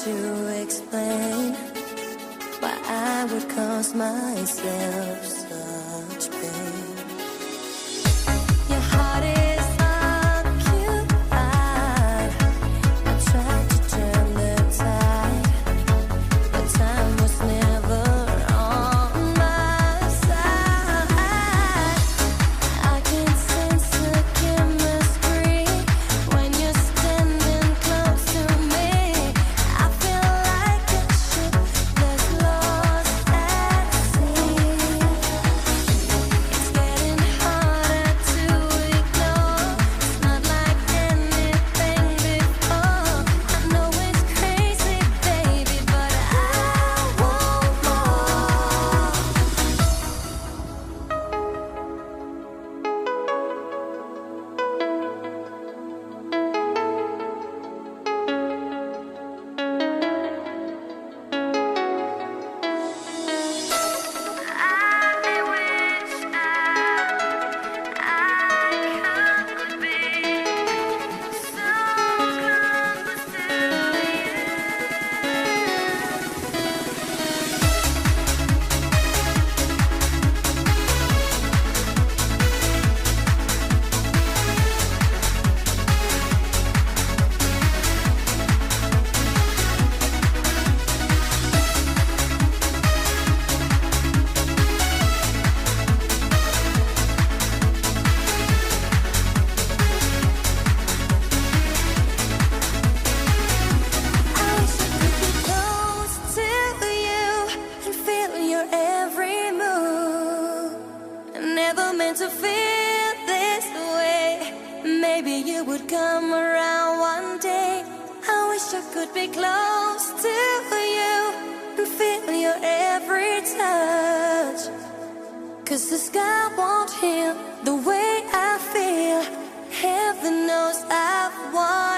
to explain why I would cause myself such pain. Your heart is occupied. I tried to turn the tide, but time was never on my side. I can sense the chemistry when you're standing close to me. I feel like a ship that's lost at sea. It's getting harder to ignore. It's not like anything before. I know it's crazy, baby, but I want more. I wish I could be so close to you. I wish I could be close to you and feel your every move. I never meant to feel this way. Maybe you would come around one day. I wish I could be close to you and feel your every touch. 'Cause the sky won't heal the way I feel. Heaven knows I've won